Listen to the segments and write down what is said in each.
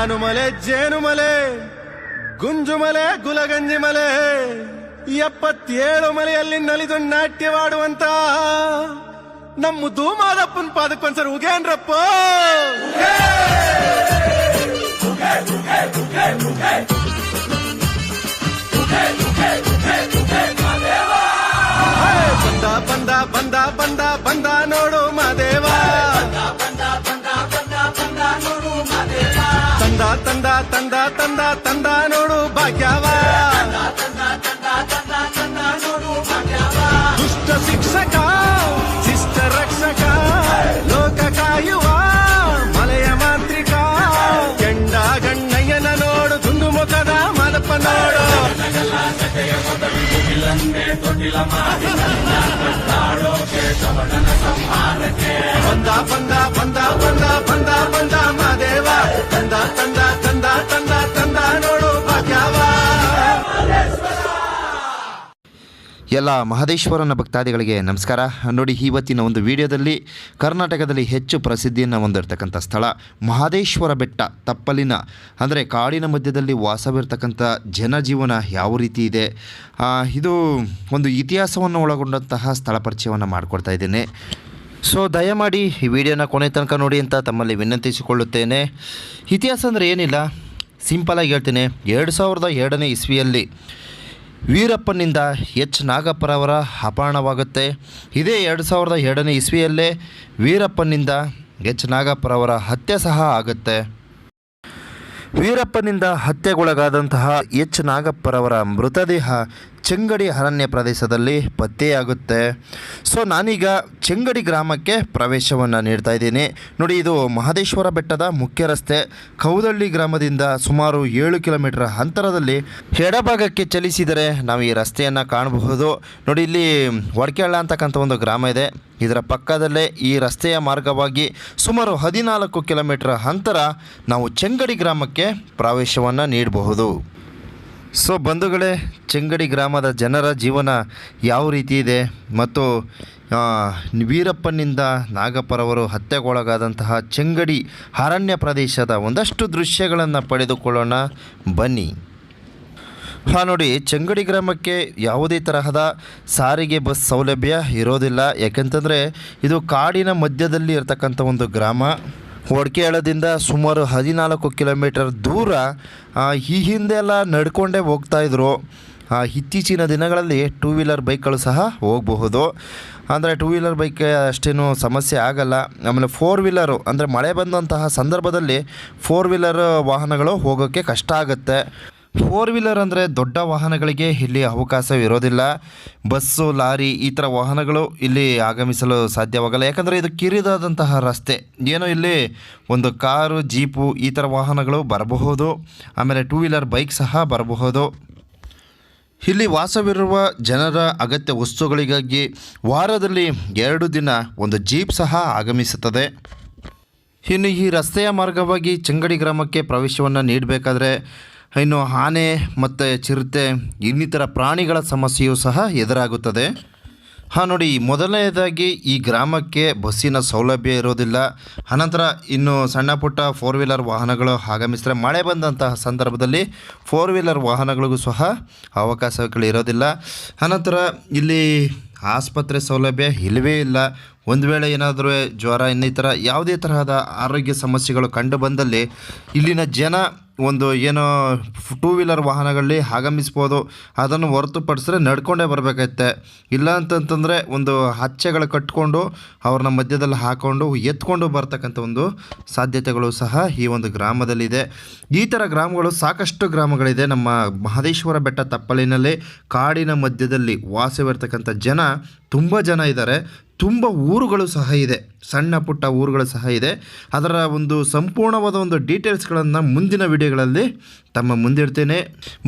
ಜಾನುಮಲೆ ಜೇನುಮಲೆ ಗುಂಜುಮಲೆ ಗುಲಗಂಜಿ ಮಲೆ 77 ಮಲೆಯಲ್ಲಿ ನಲಿದು ನಾಟ್ಯವಾಡುವಂತ ನಮ್ಮ ಧೂಮಾದಪ್ಪನ ಪಾದಕ್ಕೊಂದ್ಸರಿ ಉಗೇನ್ರಪ್ಪ. ಬಂದ ಬಂದ ಬಂದ ಬಂದ ನೋಡು ಮಾದೇವ, ತಂದ ತಂದ ತಂದ ತಂದ ತಂದ ನೋಡು ಭಾಗ್ಯವ, ದುಷ್ಟ ಶಿಕ್ಷಕ ಶಿಷ್ಟ ರಕ್ಷಕ ಲೋಕ ಕಾಯುವ ಮಲೆಯ ಮಾಂತ್ರಿಕ, ಕೆಂಡ ಗಣ್ಣಯ್ಯನ ನೋಡು ದುಂಡು ಮುಖದ ಮಾದಪ್ಪ ನೋಡು. ಬಂದ ಬಂದ ಬಂದ ಬಂದ ಬಂದ ಬಂದ ಮಾದೇವ, ತಂದ ತಂದ ತಂದ ತಂದ ತಂದ ನೋಡು ಭಾಗ್ಯವ. ಎಲ್ಲ ಮಹದೇಶ್ವರನ ಭಕ್ತಾದಿಗಳಿಗೆ ನಮಸ್ಕಾರ. ನೋಡಿ, ಇವತ್ತಿನ ಒಂದು ವಿಡಿಯೋದಲ್ಲಿ ಕರ್ನಾಟಕದಲ್ಲಿ ಹೆಚ್ಚು ಪ್ರಸಿದ್ಧಿಯನ್ನು ಹೊಂದಿರತಕ್ಕಂಥ ಸ್ಥಳ ಮಹದೇಶ್ವರ ಬೆಟ್ಟ ತಪ್ಪಲಿನ, ಅಂದರೆ ಕಾಡಿನ ಮಧ್ಯದಲ್ಲಿ ವಾಸವಿರ್ತಕ್ಕಂಥ ಜನಜೀವನ ಯಾವ ರೀತಿ ಇದೆ, ಇದು ಒಂದು ಇತಿಹಾಸವನ್ನು ಒಳಗೊಂಡಂತಹ ಸ್ಥಳ ಪರಿಚಯವನ್ನು ಮಾಡಿಕೊಡ್ತಾ ಇದ್ದೇನೆ. ಸೊ ದಯಮಾಡಿ ಈ ವಿಡಿಯೋನ ಕೊನೆ ತನಕ ನೋಡಿ ಅಂತ ತಮ್ಮಲ್ಲಿ ವಿನಂತಿಸಿಕೊಳ್ಳುತ್ತೇನೆ. ಇತಿಹಾಸ ಅಂದರೆ ಏನಿಲ್ಲ, ಸಿಂಪಲಾಗಿ ಹೇಳ್ತೇನೆ. 2002ನೇ ಇಸ್ವಿಯಲ್ಲಿ ವೀರಪ್ಪನಿಂದ ಎಚ್ ನಾಗಪ್ಪರವರ ಅಪಹರಣವಾಗುತ್ತೆ. ಇದೇ 2002ನೇ ಇಸ್ವಿಯಲ್ಲೇ ವೀರಪ್ಪನಿಂದ ಎಚ್ ನಾಗಪ್ಪರವರ ಹತ್ಯೆ ಸಹ ಆಗುತ್ತೆ. ವೀರಪ್ಪನಿಂದ ಹತ್ಯೆಗೊಳಗಾದಂತಹ ಎಚ್ ನಾಗಪ್ಪರವರ ಮೃತದೇಹ ಚೆಂಗಡಿ ಅರಣ್ಯ ಪ್ರದೇಶದಲ್ಲಿ ಪತ್ತೆಯಾಗುತ್ತೆ. ಸೊ ನಾನೀಗ ಚೆಂಗಡಿ ಗ್ರಾಮಕ್ಕೆ ಪ್ರವೇಶವನ್ನು ನೀಡ್ತಾ ಇದ್ದೀನಿ. ನೋಡಿ, ಇದು ಮಹದೇಶ್ವರ ಬೆಟ್ಟದ ಮುಖ್ಯ ರಸ್ತೆ. ಕೌದಳ್ಳಿ ಗ್ರಾಮದಿಂದ ಸುಮಾರು 7 ಕಿಲೋಮೀಟರ್ ಅಂತರದಲ್ಲಿ ಎಡಭಾಗಕ್ಕೆ ಚಲಿಸಿದರೆ ನಾವು ಈ ರಸ್ತೆಯನ್ನು ಕಾಣಬಹುದು. ನೋಡಿ, ಇಲ್ಲಿ ವಡ್ಕೆಹಳ್ಳ ಅಂತಕ್ಕಂಥ ಒಂದು ಗ್ರಾಮ ಇದೆ. ಇದರ ಪಕ್ಕದಲ್ಲೇ ಈ ರಸ್ತೆಯ ಮಾರ್ಗವಾಗಿ ಸುಮಾರು 14 ಕಿಲೋಮೀಟರ್ ಅಂತರ ನಾವು ಚೆಂಗಡಿ ಗ್ರಾಮಕ್ಕೆ ಪ್ರವೇಶವನ್ನು ನೀಡಬಹುದು. ಸೊ ಬಂಧುಗಳೇ, ಚೆಂಗಡಿ ಗ್ರಾಮದ ಜನರ ಜೀವನ ಯಾವ ರೀತಿ ಇದೆ ಮತ್ತು ವೀರಪ್ಪನಿಂದ ನಾಗಪ್ಪರವರು ಹತ್ಯೆಗೊಳಗಾದಂತಹ ಚೆಂಗಡಿ ಅರಣ್ಯ ಪ್ರದೇಶದ ಒಂದಷ್ಟು ದೃಶ್ಯಗಳನ್ನು ಪಡೆದುಕೊಳ್ಳೋಣ ಬನ್ನಿ. ನೋಡಿ, ಚೆಂಗಡಿ ಗ್ರಾಮಕ್ಕೆ ಯಾವುದೇ ತರಹದ ಸಾರಿಗೆ ಬಸ್ ಸೌಲಭ್ಯ ಇರೋದಿಲ್ಲ. ಯಾಕೆಂತಂದರೆ ಇದು ಕಾಡಿನ ಮಧ್ಯದಲ್ಲಿ ಇರತಕ್ಕಂಥ ಒಂದು ಗ್ರಾಮ. ವಡ್ಕೆಹಳ್ಳದಿಂದ ಸುಮಾರು 14 ಕಿಲೋಮೀಟರ್ ದೂರ ಈ ಹಿಂದೆಲ್ಲ ನಡ್ಕೊಂಡೇ ಹೋಗ್ತಾಯಿದ್ರು. ಇತ್ತೀಚಿನ ದಿನಗಳಲ್ಲಿ 2 ವೀಲರ್ ಬೈಕ್ಗಳು ಸಹ ಹೋಗಬಹುದು. ಅಂದರೆ 2 ವೀಲರ್ ಬೈಕ್ ಅಷ್ಟೇನು ಸಮಸ್ಯೆ ಆಗಲ್ಲ. ಆಮೇಲೆ 4 ವೀಲರು, ಅಂದರೆ ಮಳೆ ಬಂದಂತಹ ಸಂದರ್ಭದಲ್ಲಿ 4 ವೀಲರ್ ವಾಹನಗಳು ಹೋಗೋಕ್ಕೆ ಕಷ್ಟ ಆಗುತ್ತೆ. 4 ವೀಲರ್ ಅಂದರೆ ದೊಡ್ಡ ವಾಹನಗಳಿಗೆ ಇಲ್ಲಿ ಅವಕಾಶವಿರೋದಿಲ್ಲ. ಬಸ್ಸು, ಲಾರಿ ಈ ಥರ ವಾಹನಗಳು ಇಲ್ಲಿ ಆಗಮಿಸಲು ಸಾಧ್ಯವಾಗಲ್ಲ. ಯಾಕಂದರೆ ಇದು ಕಿರಿದಾದಂತಹ ರಸ್ತೆ. ಏನೋ ಇಲ್ಲಿ ಒಂದು ಕಾರು, ಜೀಪು ಈ ಥರ ವಾಹನಗಳು ಬರಬಹುದು. ಆಮೇಲೆ 2 ವೀಲರ್ ಬೈಕ್ ಸಹ ಬರಬಹುದು. ಇಲ್ಲಿ ವಾಸವಿರುವ ಜನರ ಅಗತ್ಯ ವಸ್ತುಗಳಿಗಾಗಿ ವಾರದಲ್ಲಿ 2 ದಿನ ಒಂದು ಜೀಪ್ ಸಹ ಆಗಮಿಸುತ್ತದೆ. ಇನ್ನು ಈ ರಸ್ತೆಯ ಮಾರ್ಗವಾಗಿ ಚೆಂಗಡಿ ಗ್ರಾಮಕ್ಕೆ ಪ್ರವೇಶವನ್ನು ನೀಡಬೇಕಾದ್ರೆ ಇನ್ನು ಆನೆ ಮತ್ತು ಚಿರತೆ ಇನ್ನಿತರ ಪ್ರಾಣಿಗಳ ಸಮಸ್ಯೆಯೂ ಸಹ ಎದುರಾಗುತ್ತದೆ. ನೋಡಿ, ಮೊದಲನೇದಾಗಿ ಈ ಗ್ರಾಮಕ್ಕೆ ಬಸ್ಸಿನ ಸೌಲಭ್ಯ ಇರೋದಿಲ್ಲ. ಅನಂತರ ಇನ್ನು ಸಣ್ಣ ಪುಟ್ಟ 4 ವೀಲರ್ ವಾಹನಗಳು ಆಗಮಿಸಿದರೆ ಮಳೆ ಬಂದಂತಹ ಸಂದರ್ಭದಲ್ಲಿ 4 ವೀಲರ್ ವಾಹನಗಳಿಗೂ ಸಹ ಅವಕಾಶಗಳಿರೋದಿಲ್ಲ. ಅನಂತರ ಇಲ್ಲಿ ಆಸ್ಪತ್ರೆ ಸೌಲಭ್ಯ ಇಲ್ಲವೇ ಇಲ್ಲ. ಒಂದು ವೇಳೆ ಏನಾದರೂ ಜ್ವರ ಇನ್ನಿತರ ಯಾವುದೇ ತರಹದ ಆರೋಗ್ಯ ಸಮಸ್ಯೆಗಳು ಕಂಡು ಬಂದಲ್ಲಿ ಇಲ್ಲಿನ ಜನ ಒಂದು ಏನೋ 2 ವೀಲರ್ ವಾಹನಗಳಲ್ಲಿ ಆಗಮಿಸ್ಬೋದು. ಅದನ್ನು ಹೊರತುಪಡಿಸಿದ್ರೆ ನಡ್ಕೊಂಡೇ ಬರಬೇಕೈತೆ. ಇಲ್ಲ ಅಂತಂತಂದರೆ ಒಂದು ಹಚ್ಚೆಗಳು ಕಟ್ಕೊಂಡು ಅವ್ರನ್ನ ಮಧ್ಯದಲ್ಲಿ ಹಾಕ್ಕೊಂಡು ಎತ್ಕೊಂಡು ಬರ್ತಕ್ಕಂಥ ಒಂದು ಸಾಧ್ಯತೆಗಳು ಸಹ ಈ ಒಂದು ಗ್ರಾಮದಲ್ಲಿದೆ. ಈ ಥರ ಗ್ರಾಮಗಳು ಸಾಕಷ್ಟು ಗ್ರಾಮಗಳಿದೆ ನಮ್ಮ ಮಹದೇಶ್ವರ ಬೆಟ್ಟ ತಪ್ಪಲಿನಲ್ಲಿ. ಕಾಡಿನ ಮಧ್ಯದಲ್ಲಿ ವಾಸವಿರ್ತಕ್ಕಂಥ ಜನ ತುಂಬ ಜನ ಇದ್ದಾರೆ. ತುಂಬ ಊರುಗಳು ಸಹ ಇದೆ, ಸಣ್ಣ ಪುಟ್ಟ ಊರುಗಳು ಸಹ ಇದೆ. ಅದರ ಒಂದು ಸಂಪೂರ್ಣವಾದ ಒಂದು ಡೀಟೇಲ್ಸ್ಗಳನ್ನು ಮುಂದಿನ ವಿಡಿಯೋಗಳಲ್ಲಿ ತಮ್ಮ ಮುಂದಿಡ್ತೇನೆ.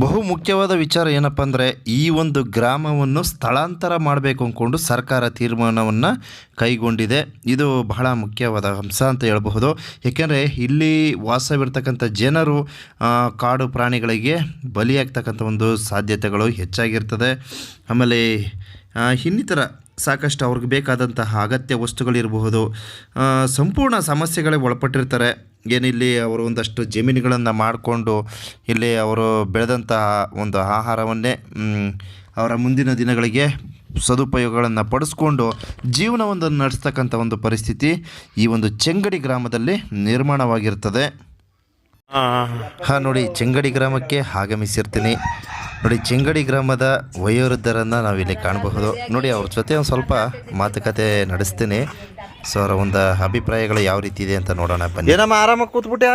ಬಹು ಮುಖ್ಯವಾದ ವಿಚಾರ ಏನಪ್ಪ ಅಂದರೆ, ಈ ಒಂದು ಗ್ರಾಮವನ್ನು ಸ್ಥಳಾಂತರ ಮಾಡಬೇಕು ಅಂದ್ಕೊಂಡು ಸರ್ಕಾರ ತೀರ್ಮಾನವನ್ನು ಕೈಗೊಂಡಿದೆ. ಇದು ಬಹಳ ಮುಖ್ಯವಾದ ಅಂಶ ಅಂತ ಹೇಳಬಹುದು. ಏಕೆಂದರೆ ಇಲ್ಲಿ ವಾಸವಿರ್ತಕ್ಕಂಥ ಜನರು ಕಾಡು ಪ್ರಾಣಿಗಳಿಗೆ ಬಲಿಯಾಗ್ತಕ್ಕಂಥ ಒಂದು ಸಾಧ್ಯತೆಗಳು ಹೆಚ್ಚಾಗಿರ್ತದೆ. ಆಮೇಲೆ ಇನ್ನಿತರ ಸಾಕಷ್ಟು ಅವ್ರಿಗೆ ಬೇಕಾದಂತಹ ಅಗತ್ಯ ವಸ್ತುಗಳಿರಬಹುದು, ಸಂಪೂರ್ಣ ಸಮಸ್ಯೆಗಳಿಗೆ ಒಳಪಟ್ಟಿರ್ತಾರೆ. ಏನಿಲ್ಲಿ ಅವರು ಒಂದಷ್ಟು ಜಮೀನುಗಳನ್ನು ಮಾಡಿಕೊಂಡು ಇಲ್ಲಿ ಅವರು ಬೆಳೆದಂತಹ ಒಂದು ಆಹಾರವನ್ನೇ ಅವರ ಮುಂದಿನ ದಿನಗಳಿಗೆ ಸದುಪಯೋಗಗಳನ್ನು ಪಡಿಸ್ಕೊಂಡು ಜೀವನವನ್ನು ನಡೆಸ್ತಕ್ಕಂಥ ಒಂದು ಪರಿಸ್ಥಿತಿ ಈ ಒಂದು ಚೆಂಗಡಿ ಗ್ರಾಮದಲ್ಲಿ ನಿರ್ಮಾಣವಾಗಿರ್ತದೆ. ಹಾಂ ನೋಡಿ, ಚೆಂಗಡಿ ಗ್ರಾಮಕ್ಕೆ ಆಗಮಿಸಿರ್ತೀನಿ. ನೋಡಿ, ಚೆಂಗಡಿ ಗ್ರಾಮದ ವಯೋವೃದ್ಧರನ್ನು ನಾವಿಲ್ಲಿ ಕಾಣಬಹುದು. ನೋಡಿ, ಅವ್ರ ಜೊತೆ ಒಂದು ಸ್ವಲ್ಪ ಮಾತುಕತೆ ನಡೆಸ್ತೀನಿ. ಸೊ ಅವರ ಒಂದು ಅಭಿಪ್ರಾಯಗಳು ಯಾವ ರೀತಿ ಇದೆ ಅಂತ ನೋಡೋಣ ಬನ್ನಿ. ಏನಮ್ಮ ಆರಾಮಾಗಿ ಕೂತ್ಬಿಟ್ಯಾ?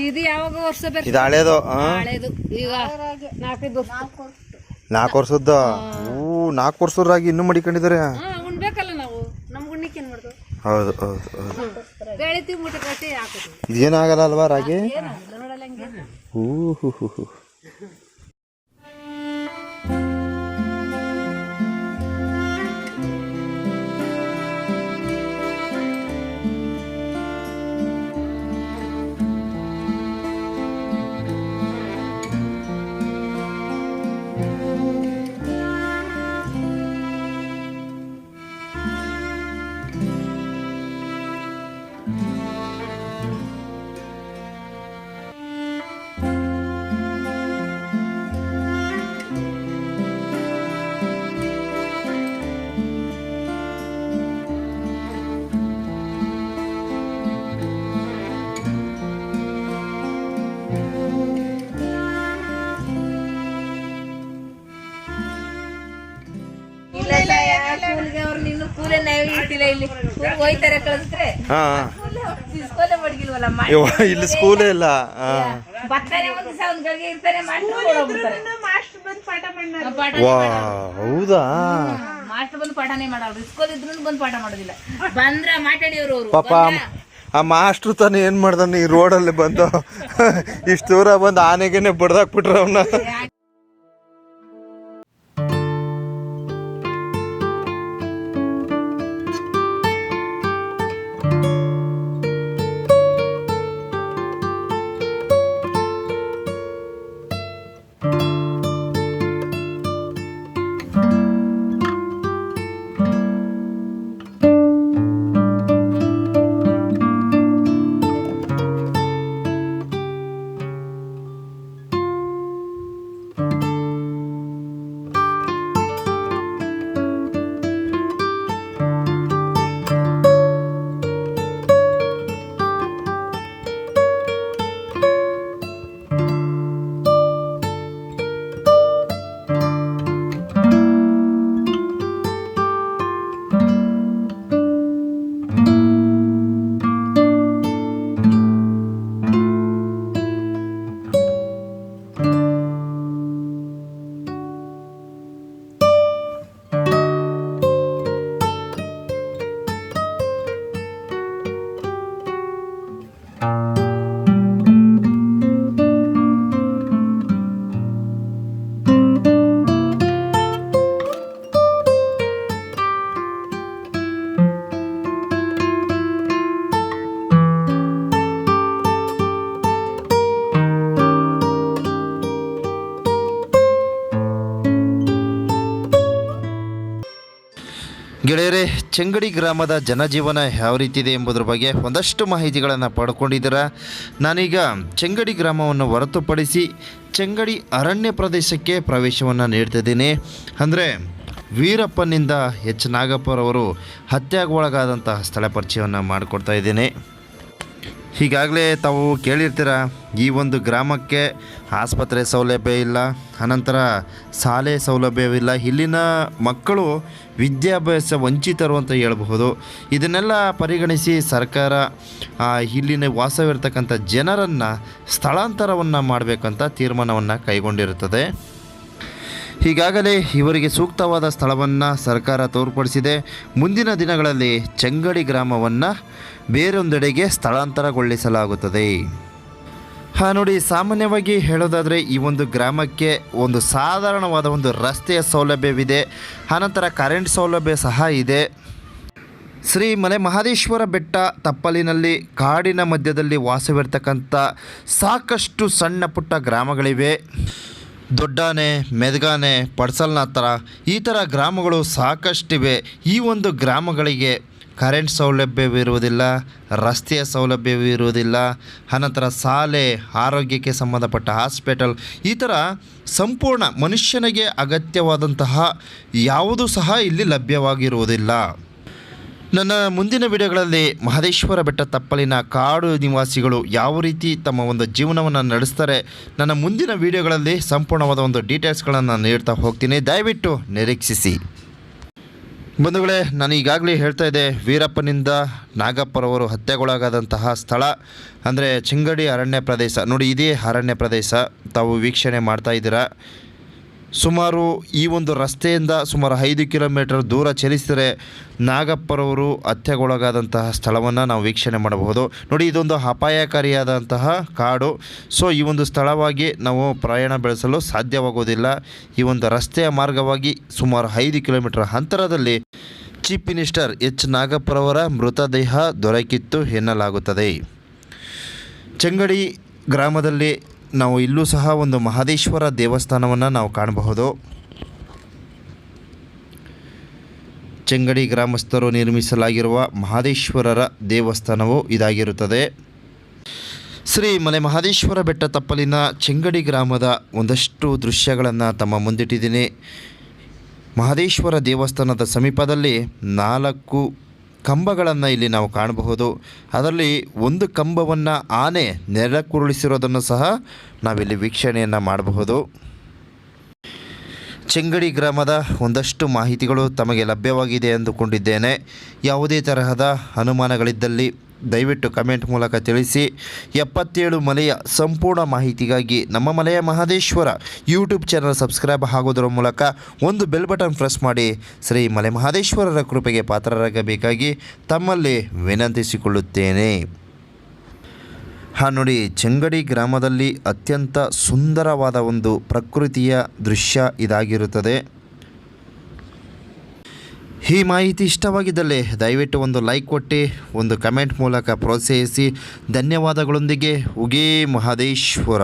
ಇದು ಯಾವಾಗ ವರ್ಷ ಇದು ಹಳೇದು. ಹಳೇದು ಈಗ 4 ವರ್ಷದ. 4 ವರ್ಷರಾಗಿ ಇನ್ನೂ ಮಡಿಕೊಂಡಿದ್ದಾರೆ. ಉಣ್ಬೇಕಲ್ಲ ನಾವು, ನಮ್ಗೆ ಉಣ್ಣಿಕ್ಕೆ ಏನ್ ಮಾಡ್ದು? ಹೌದು ಹೌದು ಹೌದು. ಬೆಳಿತೀವಿ, ಮೂಟೆ ಕಟ್ಟಿ ಹಾಕೋದು. ಇದೇನಾಗಲ್ಲ ಅಲ್ವಾ ರಾಗಿ? ನೋಡಲ್ಲ ಹಂಗೆ. ಹೂ ಹೂ ಹೂ ಹೂ. ಇಲ್ಲಿ ಸ್ಕೂಲೇ ಇಲ್ಲ. ಹೌದಾ? ಮಾಸ್ಟರ್ ಬಂದು ಪಾಠನೇ ಮಾಡೋರು, ಸ್ಕೂಲ್ ಇದ್ರು ಬಂದು ಪಾಠ ಮಾಡೋದಿಲ್ಲ. ಬಂದ್ರ ಮಾತಾಡಿಯವರು ಪಾಪ ಆ ಮಾಸ್ಟ್ರು ತಾನು ಏನ್ ಮಾಡ್ದಾನ ಈ ರೋಡಲ್ಲಿ ಬಂದು ಇಷ್ಟು ದೂರ ಬಂದು ಆನೆಗೆನೆ ಬಡ್ದಾಕ್ಬಿಟ್ರ ಅವನ್ನ. ಗೆಳೆಯರೇ, ಚೆಂಗಡಿ ಗ್ರಾಮದ ಜನಜೀವನ ಯಾವ ರೀತಿ ಇದೆ ಎಂಬುದರ ಬಗ್ಗೆ ಒಂದಷ್ಟು ಮಾಹಿತಿಗಳನ್ನು ಪಡ್ಕೊಂಡಿದ್ದೀರಾ. ನಾನೀಗ ಚೆಂಗಡಿ ಗ್ರಾಮವನ್ನು ಹೊರತುಪಡಿಸಿ ಚೆಂಗಡಿ ಅರಣ್ಯ ಪ್ರದೇಶಕ್ಕೆ ಪ್ರವೇಶವನ್ನು ನೀಡ್ತಿದ್ದೀನಿ. ಅಂದರೆ ವೀರಪ್ಪನಿಂದ ಎಚ್ ನಾಗಪ್ಪರವರು ಹತ್ಯೆಗೆ ಒಳಗಾದಂತಹ ಸ್ಥಳ ಪರಿಚಯವನ್ನು ಮಾಡಿಕೊಡ್ತಾ ಇದ್ದೀನಿ. ಈಗಾಗಲೇ ತಾವು ಕೇಳಿರ್ತೀರ, ಈ ಒಂದು ಗ್ರಾಮಕ್ಕೆ ಆಸ್ಪತ್ರೆ ಸೌಲಭ್ಯ ಇಲ್ಲ, ಅನಂತರ ಶಾಲೆ ಸೌಲಭ್ಯವಿಲ್ಲ, ಇಲ್ಲಿನ ಮಕ್ಕಳು ವಿದ್ಯಾಭ್ಯಾಸ ವಂಚಿತರು ಅಂತ ಹೇಳಬಹುದು. ಇದನ್ನೆಲ್ಲ ಪರಿಗಣಿಸಿ ಸರ್ಕಾರ ಇಲ್ಲಿನ ವಾಸವಿರ್ತಕ್ಕಂಥ ಜನರನ್ನು ಸ್ಥಳಾಂತರವನ್ನು ಮಾಡಬೇಕಂತ ತೀರ್ಮಾನವನ್ನು ಕೈಗೊಂಡಿರುತ್ತದೆ. ಈಗಾಗಲೇ ಇವರಿಗೆ ಸೂಕ್ತವಾದ ಸ್ಥಳವನ್ನು ಸರ್ಕಾರ ತೋರ್ಪಡಿಸಿದೆ. ಮುಂದಿನ ದಿನಗಳಲ್ಲಿ ಚೆಂಗಡಿ ಗ್ರಾಮವನ್ನು ಬೇರೊಂದೆಡೆಗೆ ಸ್ಥಳಾಂತರಗೊಳಿಸಲಾಗುತ್ತದೆ. ನೋಡಿ, ಸಾಮಾನ್ಯವಾಗಿ ಹೇಳೋದಾದರೆ ಈ ಒಂದು ಗ್ರಾಮಕ್ಕೆ ಒಂದು ಸಾಧಾರಣವಾದ ಒಂದು ರಸ್ತೆಯ ಸೌಲಭ್ಯವಿದೆ, ಅನಂತರ ಕರೆಂಟ್ ಸೌಲಭ್ಯ ಸಹ ಇದೆ. ಶ್ರೀ ಮಲೆ ಮಹದೇಶ್ವರ ಬೆಟ್ಟ ತಪ್ಪಲಿನಲ್ಲಿ ಕಾಡಿನ ಮಧ್ಯದಲ್ಲಿ ವಾಸವಿರ್ತಕ್ಕಂಥ ಸಾಕಷ್ಟು ಸಣ್ಣ ಪುಟ್ಟ ಗ್ರಾಮಗಳಿವೆ. ದೊಡ್ಡಾನೆ, ಮೆದಗಾನೆ, ಪಡ್ಸಲ್ನಾಥರ ಈ ಥರ ಗ್ರಾಮಗಳು ಸಾಕಷ್ಟಿವೆ. ಈ ಒಂದು ಗ್ರಾಮಗಳಿಗೆ ಕರೆಂಟ್ ಸೌಲಭ್ಯವಿರುವುದಿಲ್ಲ, ರಸ್ತೆಯ ಸೌಲಭ್ಯವಿರುವುದಿಲ್ಲ, ಅನಂತರ ಶಾಲೆ, ಆರೋಗ್ಯಕ್ಕೆ ಸಂಬಂಧಪಟ್ಟ ಹಾಸ್ಪಿಟಲ್ ಈ ಥರ ಸಂಪೂರ್ಣ ಮನುಷ್ಯನಿಗೆ ಅಗತ್ಯವಾದಂತಹ ಯಾವುದೂ ಸಹ ಇಲ್ಲಿ ಲಭ್ಯವಾಗಿರುವುದಿಲ್ಲ. ನನ್ನ ಮುಂದಿನ ವಿಡಿಯೋಗಳಲ್ಲಿ ಮಹದೇಶ್ವರ ಬೆಟ್ಟ ತಪ್ಪಲಿನ ಕಾಡು ನಿವಾಸಿಗಳು ಯಾವ ರೀತಿ ತಮ್ಮ ಒಂದು ಜೀವನವನ್ನು ನಡೆಸ್ತಾರೆ, ನನ್ನ ಮುಂದಿನ ವಿಡಿಯೋಗಳಲ್ಲಿ ಸಂಪೂರ್ಣವಾದ ಒಂದು ಡೀಟೇಲ್ಸ್ಗಳನ್ನು ನೀಡ್ತಾ ಹೋಗ್ತೀನಿ. ದಯವಿಟ್ಟು ನಿರೀಕ್ಷಿಸಿ. ಬಂಧುಗಳೇ, ನಾನು ಈಗಾಗಲೇ ಹೇಳ್ತಾ ಇದ್ದೆ, ವೀರಪ್ಪನಿಂದ ನಾಗಪ್ಪರವರು ಹತ್ಯೆಗೊಳಗಾದಂತಹ ಸ್ಥಳ ಅಂದರೆ ಚಿಂಗಡಿ ಅರಣ್ಯ ಪ್ರದೇಶ. ನೋಡಿ, ಇದೇ ಅರಣ್ಯ ಪ್ರದೇಶ ತಾವು ವೀಕ್ಷಣೆ ಮಾಡ್ತಾ ಇದ್ದೀರಾ. ಸುಮಾರು ಈ ಒಂದು ರಸ್ತೆಯಿಂದ ಸುಮಾರು 5 ಕಿಲೋಮೀಟರ್ ದೂರ ಚಲಿಸಿದರೆ ನಾಗಪ್ಪರವರು ಹತ್ಯೆಗೊಳಗಾದಂತಹ ಸ್ಥಳವನ್ನು ನಾವು ವೀಕ್ಷಣೆ ಮಾಡಬಹುದು. ನೋಡಿ, ಇದೊಂದು ಅಪಾಯಕಾರಿಯಾದಂತಹ ಕಾಡು. ಸೊ ಈ ಒಂದು ಸ್ಥಳವಾಗಿ ನಾವು ಪ್ರಯಾಣ ಬೆಳೆಸಲು ಸಾಧ್ಯವಾಗುವುದಿಲ್ಲ. ಈ ಒಂದು ರಸ್ತೆಯ ಮಾರ್ಗವಾಗಿ ಸುಮಾರು 5 ಕಿಲೋಮೀಟರ್ ಅಂತರದಲ್ಲಿ ಚೀಫ್ ಮಿನಿಸ್ಟರ್ ಎಚ್ ನಾಗಪ್ಪರವರ ಮೃತದೇಹ ದೊರಕಿತ್ತು ಎನ್ನಲಾಗುತ್ತದೆ. ಚೆಂಗಡಿ ಗ್ರಾಮದಲ್ಲಿ ನಾವು ಇಲ್ಲೂ ಸಹ ಒಂದು ಮಹದೇಶ್ವರ ದೇವಸ್ಥಾನವನ್ನು ನಾವು ಕಾಣಬಹುದು. ಚೆಂಗಡಿ ಗ್ರಾಮಸ್ಥರು ನಿರ್ಮಿಸಲಾಗಿರುವ ಮಹದೇಶ್ವರರ ದೇವಸ್ಥಾನವು ಇದಾಗಿರುತ್ತದೆ. ಶ್ರೀ ಮಲೆ ಮಹದೇಶ್ವರ ಬೆಟ್ಟ ತಪ್ಪಲಿನ ಚೆಂಗಡಿ ಗ್ರಾಮದ ಒಂದಷ್ಟು ದೃಶ್ಯಗಳನ್ನು ತಮ್ಮ ಮುಂದಿಟ್ಟಿದ್ದೀನಿ. ಮಹದೇಶ್ವರ ದೇವಸ್ಥಾನದ ಸಮೀಪದಲ್ಲಿ 4 ಕಂಬಗಳನ್ನು ಇಲ್ಲಿ ನಾವು ಕಾಣಬಹುದು. ಅದರಲ್ಲಿ ಒಂದು ಕಂಬವನ್ನು ಆನೆ ನೆಲಕ್ಕುರುಳಿಸಿರೋದನ್ನು ಸಹ ನಾವಿಲ್ಲಿ ವೀಕ್ಷಣೆಯನ್ನು ಮಾಡಬಹುದು. ಚೆಂಗಡಿ ಗ್ರಾಮದ ಒಂದಷ್ಟು ಮಾಹಿತಿಗಳು ತಮಗೆ ಲಭ್ಯವಾಗಿದೆ ಎಂದುಕೊಂಡಿದ್ದೇನೆ. ಯಾವುದೇ ತರಹದ ಅನುಮಾನಗಳಿದ್ದಲ್ಲಿ ದಯವಿಟ್ಟು ಕಮೆಂಟ್ ಮೂಲಕ ತಿಳಿಸಿ. 77 ಮಲೆಯ ಸಂಪೂರ್ಣ ಮಾಹಿತಿಗಾಗಿ ನಮ್ಮ ಮಲೆಯ ಮಹದೇಶ್ವರ ಯೂಟ್ಯೂಬ್ ಚಾನಲ್ ಸಬ್ಸ್ಕ್ರೈಬ್ ಆಗೋದರ ಮೂಲಕ ಒಂದು ಬೆಲ್ ಬಟನ್ ಪ್ರೆಸ್ ಮಾಡಿ ಶ್ರೀ ಮಲೆ ಮಹದೇಶ್ವರರ ಕೃಪೆಗೆ ಪಾತ್ರರಾಗಬೇಕಾಗಿ ತಮ್ಮಲ್ಲಿ ವಿನಂತಿಸಿಕೊಳ್ಳುತ್ತೇನೆ. ನೋಡಿ, ಚೆಂಗಡಿ ಗ್ರಾಮದಲ್ಲಿ ಅತ್ಯಂತ ಸುಂದರವಾದ ಒಂದು ಪ್ರಕೃತಿಯ ದೃಶ್ಯ ಇದಾಗಿರುತ್ತದೆ. ಈ ಮಾಹಿತಿ ಇಷ್ಟವಾಗಿದ್ದಲ್ಲಿ ದಯವಿಟ್ಟು ಒಂದು ಲೈಕ್ ಕೊಟ್ಟು ಒಂದು ಕಮೆಂಟ್ ಮೂಲಕ ಪ್ರೋತ್ಸಾಹಿಸಿ. ಧನ್ಯವಾದಗಳೊಂದಿಗೆ ಉಗೇ ಮಹದೇಶ್ವರ.